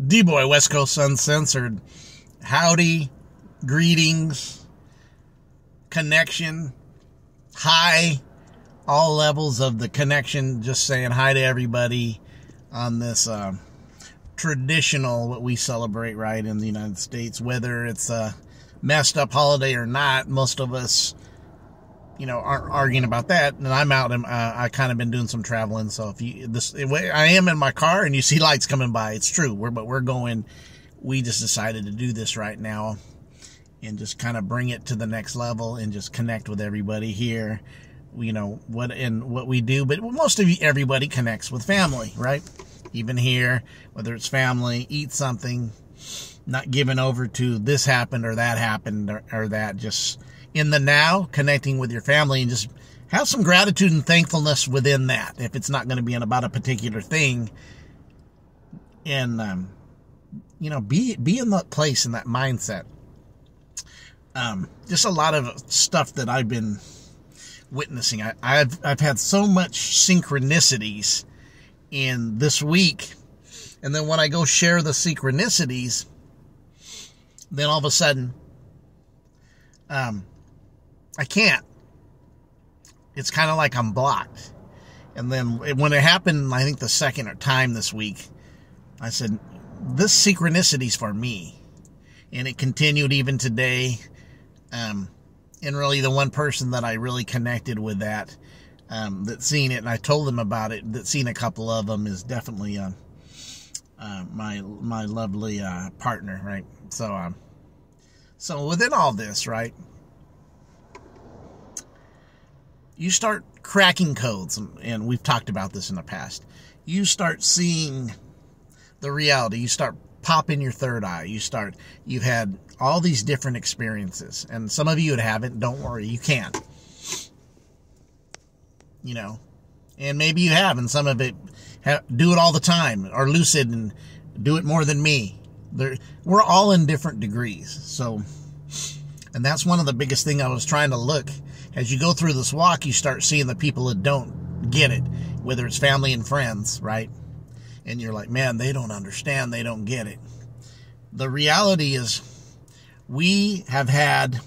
D-Boy, West Coast Uncensored. Howdy, greetings, connection, hi, all levels of the connection. Just saying hi to everybody on this traditional, what we celebrate right in the United States, whether it's a messed up holiday or not. Most of us, aren't arguing about that. And I'm out and I kind of been doing some traveling. So I am in my car and you see lights coming by. It's true. We just decided to do this right now and just kind of bring it to the next level and just connect with everybody here. What we do, but everybody connects with family, right? Even here, whether it's family, eat something, not giving over to this happened or that happened or that, just in the now, connecting with your family and just have some gratitude and thankfulness within that. If it's not going to be about a particular thing, and be in that place, in that mindset. Just a lot of stuff that I've been witnessing. I've had so much synchronicities in this week, and then when I go share the synchronicities, then all of a sudden, I can't. It's kind of like I'm blocked. And then when it happened, I think the second time this week, I said, this synchronicity's for me. And it continued even today. And really the one person that I really connected with that seen it, and I told them about it, that seen a couple of them, is definitely my lovely partner, right? So within all this, right, you start cracking codes, and we've talked about this in the past. You start seeing the reality. You start popping your third eye. You've had all these different experiences, and some of you haven't. Don't worry, you can. And maybe you have, and some of it do it all the time, are lucid and do it more than me. We're all in different degrees. So, and that's one of the biggest thing I was trying to look. As you go through this walk, you start seeing the people that don't get it, whether it's family and friends, right? And you're like, man, they don't understand. They don't get it. The reality is we have had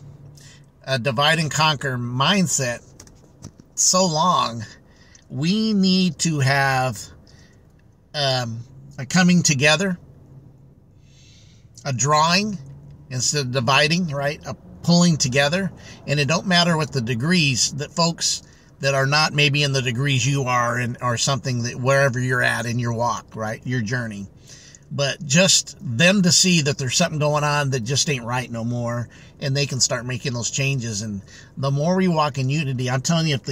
a divide and conquer mindset so long. We need to have a coming together, a drawing instead of dividing, right? A pulling together. And it don't matter what the degrees that folks that are not maybe in the degrees you are in, or something, that wherever you're at in your walk, right? Your journey. But just them to see that there's something going on that just ain't right no more, and they can start making those changes. And the more we walk in unity, I'm telling you, if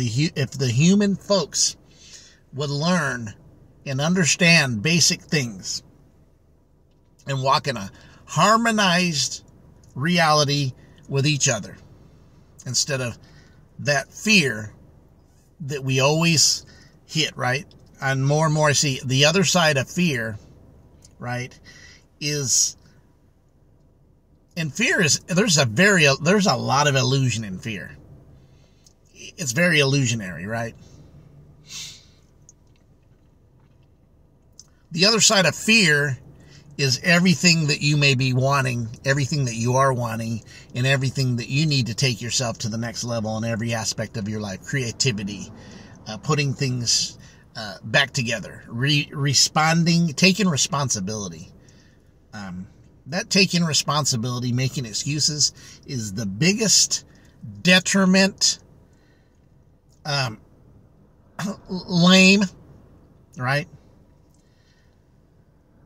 the human folks would learn and understand basic things and walk in a harmonized reality with each other, instead of that fear that we always hit, right? And more I see the other side of fear, right, is, and fear is, there's a lot of illusion in fear. It's very illusionary, right? The other side of fear is everything that you may be wanting, everything that you are wanting, and everything that you need to take yourself to the next level in every aspect of your life. Creativity, putting things back together, responding, taking responsibility. That taking responsibility, making excuses, is the biggest detriment. Lame, right?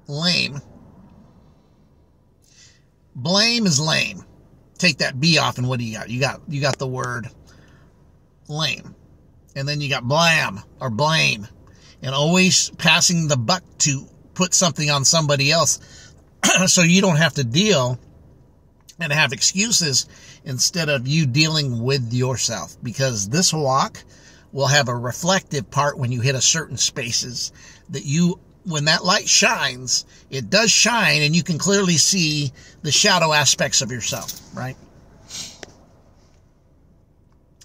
Lame. Blame is lame. Take that B off, and what do you got? You got the word lame. And then you got blam or blame. And always passing the buck to put something on somebody else so you don't have to deal and have excuses, instead of you dealing with yourself. Because this walk will have a reflective part when you hit a certain spaces that when that light shines, it does shine, and you can clearly see the shadow aspects of yourself, right?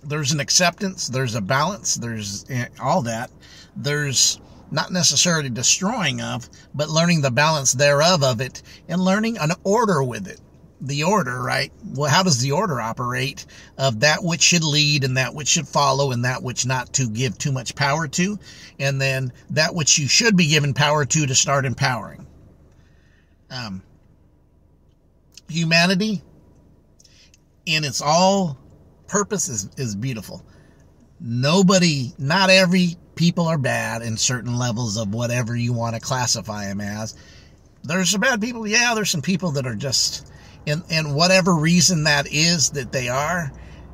There's an acceptance, there's a balance, there's all that. There's not necessarily destroying of, but learning the balance thereof of it, and learning an order with it. The order, right? Well, how does the order operate of that which should lead and that which should follow and that which not to give too much power to, and then that which you should be given power to start empowering. Humanity in its all purpose is beautiful. Not every people are bad in certain levels of whatever you want to classify them as. There's some bad people. Yeah, there's some people that are just, and whatever reason that is that they are,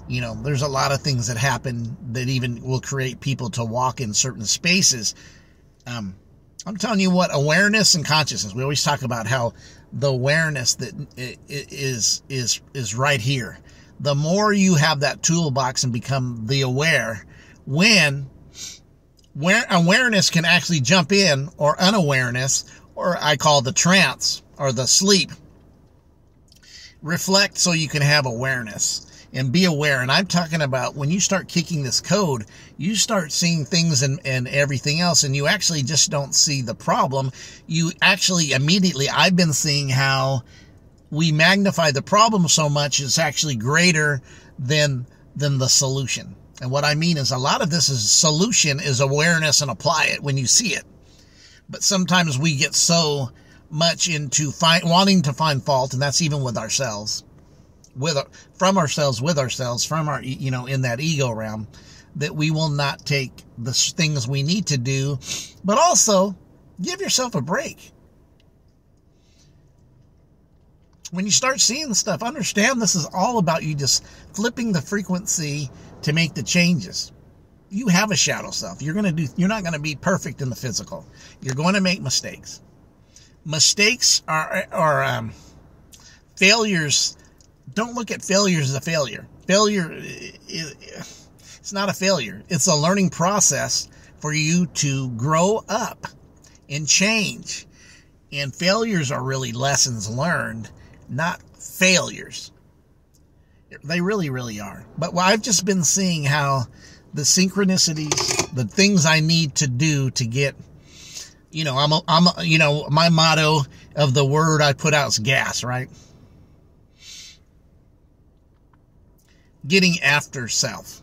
there's a lot of things that happen that even will create people to walk in certain spaces. I'm telling you what, awareness and consciousness, we always talk about how the awareness that is right here. The more you have that toolbox and become the aware, where awareness can actually jump in, or unawareness, or I call the trance or the sleep. Reflect so you can have awareness and be aware. And I'm talking about when you start kicking this code, you start seeing things and everything else, and you actually just don't see the problem. You actually immediately, I've been seeing how we magnify the problem so much it's actually greater than the solution. And what I mean is a lot of this solution is awareness and apply it when you see it. But sometimes we get so much into wanting to find fault, and that's even with ourselves, from ourselves, from our, in that ego realm, that we will not take the things we need to do, but also give yourself a break. When you start seeing stuff, understand this is all about you just flipping the frequency to make the changes. You have a shadow self. You're not going to be perfect in the physical. You're going to make mistakes. Mistakes are failures. Don't look at failures as a failure. Failure, it's not a failure. It's a learning process for you to grow up and change. And failures are really lessons learned, not failures. They really, really are. But I've just been seeing how the synchronicities, the things I need to do to get, my motto of the word I put out is gas, right? Getting after self.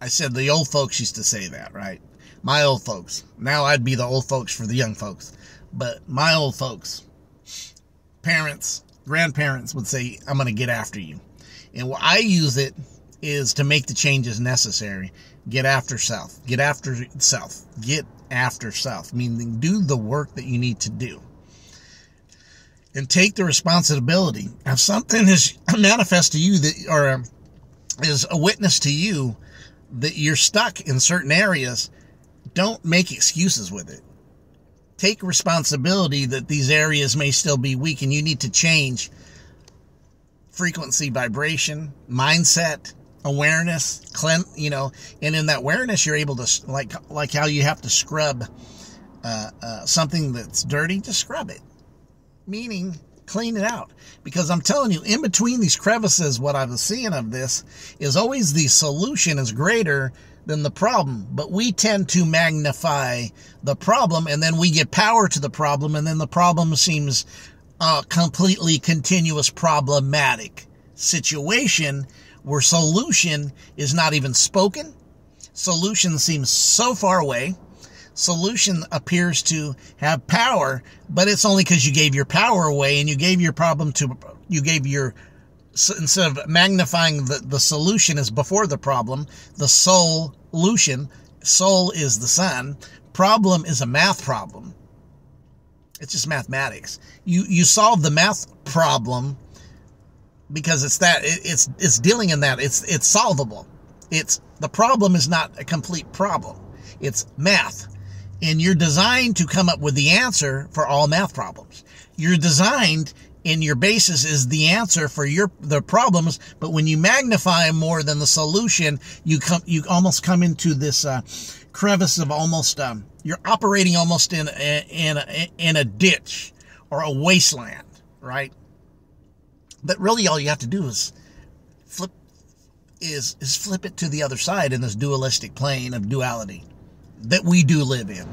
I said the old folks used to say that, right? My old folks. Now I'd be the old folks for the young folks. But my old folks, parents, grandparents would say, I'm going to get after you. And what I use it is to make the changes necessary. Get after self. Get after self. Get after self. Meaning do the work that you need to do. And take the responsibility. If something is manifest to you that, or is a witness to you that you're stuck in certain areas, don't make excuses with it. Take responsibility that these areas may still be weak and you need to change frequency, vibration, mindset, awareness, and in that awareness, you're able to, like how you have to scrub something that's dirty, just scrub it. Meaning, clean it out. Because I'm telling you, in between these crevices, what I was seeing of this is always the solution is greater than the problem. But we tend to magnify the problem, and then we give power to the problem, and then the problem seems a completely continuous problematic situation where solution is not even spoken. Solution seems so far away. Solution appears to have power, but it's only because you gave your power away and you gave your problem to, instead of magnifying the solution is before the problem, the solution, soul is the sun, problem is a math problem. It's just mathematics. You solve the math problem because it's dealing in that. It's solvable. The problem is not a complete problem. It's math. And you're designed to come up with the answer for all math problems. You're designed, and your basis is the answer for the problems, but when you magnify more than the solution, you almost come into this crevice of almost you're operating almost in a ditch or a wasteland, right? But really all you have to do is flip it to the other side in this dualistic plane of duality that we do live in.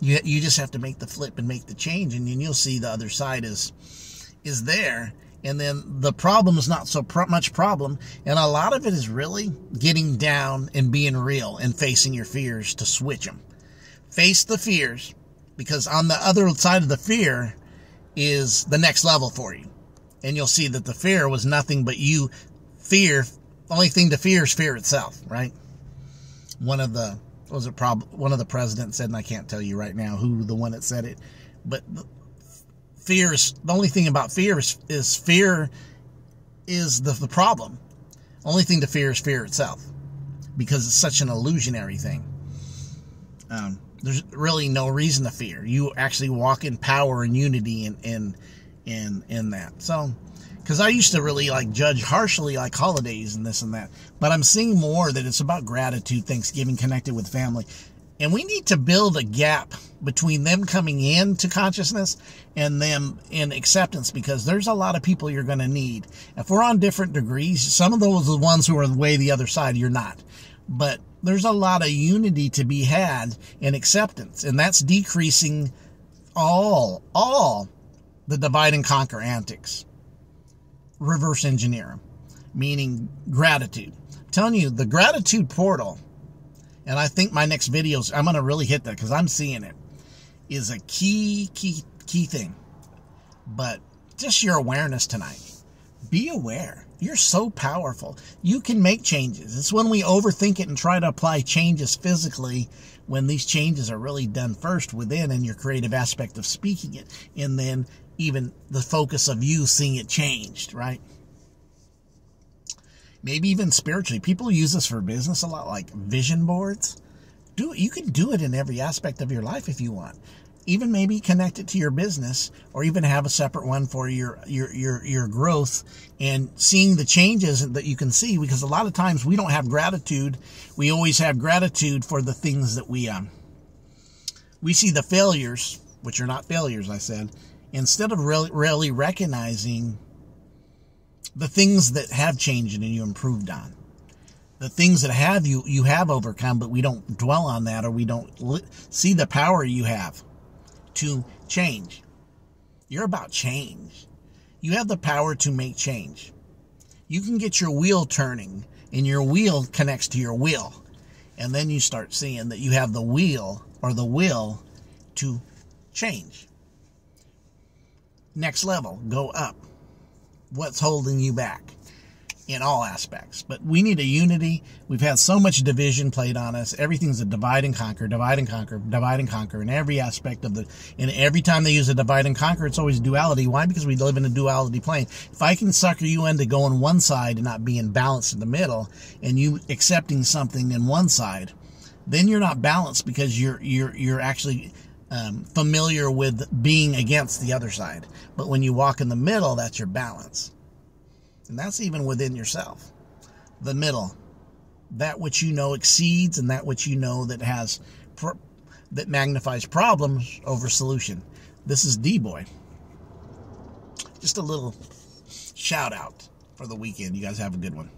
You just have to make the flip and make the change, and then you'll see the other side is there. And then the problem is not so much problem, and a lot of it is really getting down and being real and facing your fears to switch them. Face the fears, because on the other side of the fear is the next level for you. And you'll see that the fear was nothing but you. Fear, the only thing to fear is fear itself, right? One of the presidents said, and I can't tell you right now who the one that said it, but fear is, the only thing about fear is fear is the problem. Only thing to fear is fear itself, because it's such an illusionary thing. There's really no reason to fear. You actually walk in power and unity in that. So, because I used to really judge harshly holidays and this and that, but I'm seeing more that it's about gratitude, Thanksgiving, connected with family. And we need to build a gap between them coming into consciousness and them in acceptance, because there's a lot of people you're going to need. If we're on different degrees, some of those are the ones who are way the other side, you're not. But there's a lot of unity to be had in acceptance, and that's decreasing all the divide and conquer antics. Reverse engineer them, meaning gratitude. I'm telling you, the gratitude portal, and I think my next videos, I'm going to really hit that because I'm seeing it, is a key thing. But just your awareness tonight. Be aware. You're so powerful. You can make changes. It's when we overthink it and try to apply changes physically, when these changes are really done first within, and your creative aspect of speaking it, and then even the focus of you seeing it changed, right? Maybe even spiritually. People use this for business a lot, like vision boards. You can do it in every aspect of your life if you want. Even maybe connect it to your business, or even have a separate one for your growth and seeing the changes that you can see. Because a lot of times we don't have gratitude. We always have gratitude for the things that we see the failures, which are not failures, I said, instead of really recognizing the things that have changed and you improved on. The things that you have overcome, but we don't dwell on that, or we don't see the power you have to change. You're about change. You have the power to make change. You can get your wheel turning, and your wheel connects to your will. And then you start seeing that you have the wheel, or the will, to change. Next level, go up. What's holding you back? In all aspects. But we need a unity. We've had so much division played on us. Everything's a divide and conquer, divide and conquer, divide and conquer in every aspect of and every time they use a divide and conquer, it's always duality. Why? Because we live in a duality plane. If I can sucker you into going one side and not being balanced in the middle, and you accepting something in one side, then you're not balanced, because you're actually familiar with being against the other side. But when you walk in the middle, that's your balance. And that's even within yourself. The middle. That which you know exceeds, and that which you know that that magnifies problems over solution. This is D-Boy. Just a little shout out for the weekend. You guys have a good one.